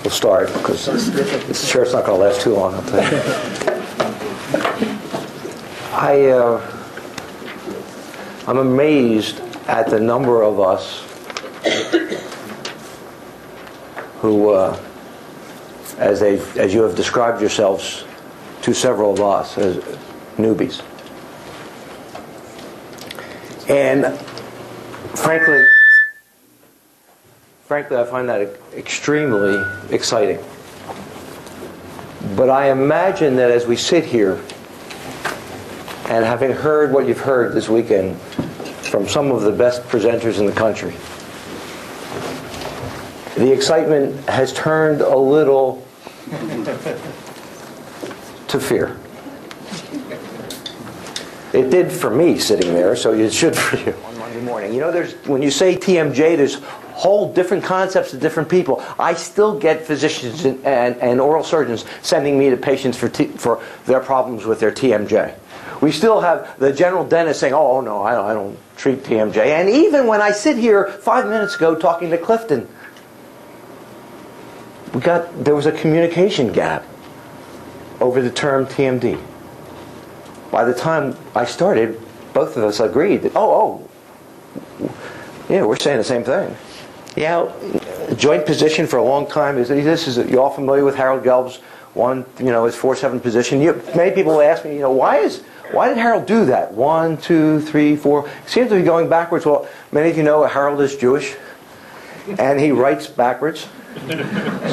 We'll start because this chair's not going to last too long, I'll tell you. I'm amazed at the number of us who, as you have described yourselves to several of us as newbies. And frankly, I find that extremely exciting. But I imagine that as we sit here, and having heard what you've heard this weekend from some of the best presenters in the country, the excitement has turned a little to fear. It did for me sitting there, so it should for you on Monday morning. You know, when you say TMJ, there's whole different concepts to different people. I still get physicians and oral surgeons sending me to patients for their problems with their TMJ. We still have the general dentist saying, oh no, I don't treat TMJ. And even when I sit here 5 minutes ago talking to Clifton, there was a communication gap over the term TMD. By the time I started, both of us agreed that, yeah, we're saying the same thing. Yeah, joint position for a long time you're all familiar with Harold Gelb's his 4-7 position. Many people ask me, why did Harold do that? 1, 2, 3, 4. Seems to be going backwards. Well, many of you know Harold is Jewish, and he writes backwards.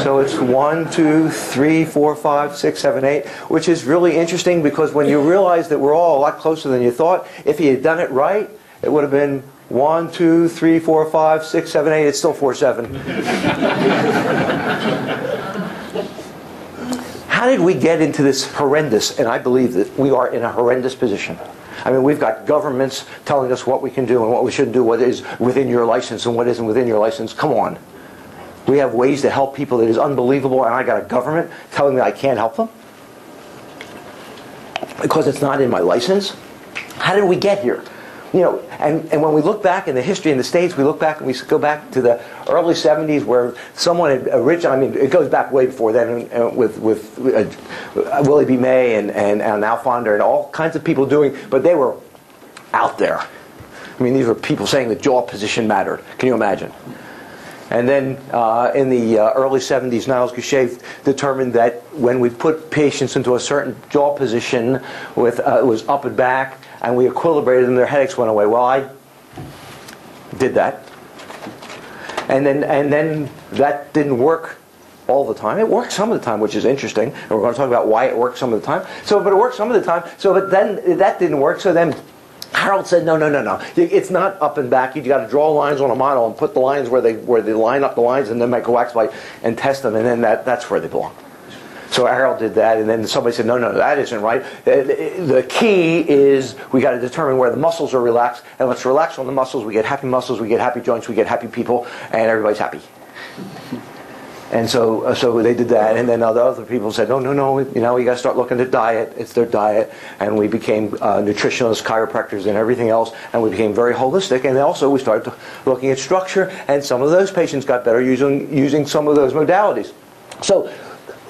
So it's 1, 2, 3, 4, 5, 6, 7, 8, which is really interesting because when you realize that we're all a lot closer than you thought, if he had done it right, it would have been 1, 2, 3, 4, 5, 6, 7, 8. It's still 4, 7. How did we get into this horrendous, and I believe that we are in a horrendous position. I mean, we've got governments telling us what we can do and what we shouldn't do, what is within your license and what isn't within your license. Come on. We have ways to help people that is unbelievable, and I got a government telling me I can't help them because it's not in my license. How did we get here? And when we look back in the history in the States, we look back and we go back to the early 70s where someone had it goes back way before then with Willie B. May and Al Fonder and all kinds of people but they were out there. I mean, these were people saying the jaw position mattered. Can you imagine? And then in the early 70s, Niles Goucher determined that when we put patients into a certain jaw position it was up and back, and we equilibrated them, their headaches went away. Well, I did that. And then that didn't work all the time. It worked some of the time, which is interesting. And we're going to talk about why it worked some of the time. But it worked some of the time. But then that didn't work. So then Harold said, no. It's not up and back. You got to draw lines on a model and put the lines where they line up the lines and then make a wax plate and test them. And then that's where they belong. So Harold did that, and then somebody said, no, that isn't right. The key is we got to determine where the muscles are relaxed, and let's relax on the muscles. We get happy muscles, we get happy joints, we get happy people, and everybody's happy. And so they did that, and then other people said, no, you got to start looking at diet. It's their diet, and we became nutritionists, chiropractors, and everything else, and we became very holistic. And also we started looking at structure, and some of those patients got better using some of those modalities. So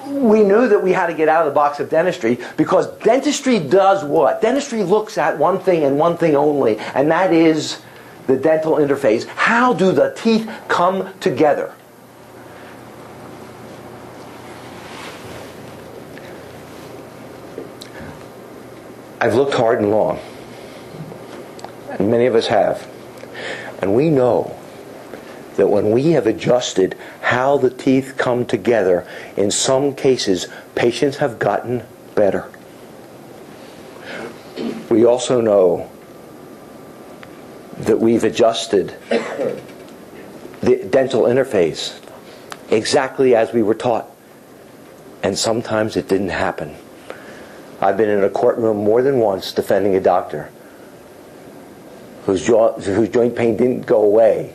we knew that we had to get out of the box of dentistry because dentistry does what? Dentistry looks at one thing and one thing only, and that is the dental interface. How do the teeth come together? I've looked hard and long, and many of us have, and we know that when we have adjusted how the teeth come together, in some cases, patients have gotten better. We also know that we've adjusted the dental interface exactly as we were taught, and sometimes it didn't happen. I've been in a courtroom more than once defending a doctor whose joint pain didn't go away,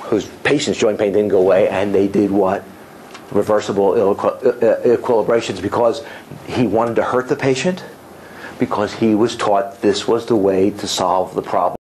whose patient's joint pain didn't go away, and they did what? Reversible equilibrations because he wanted to hurt the patient, because he was taught this was the way to solve the problem.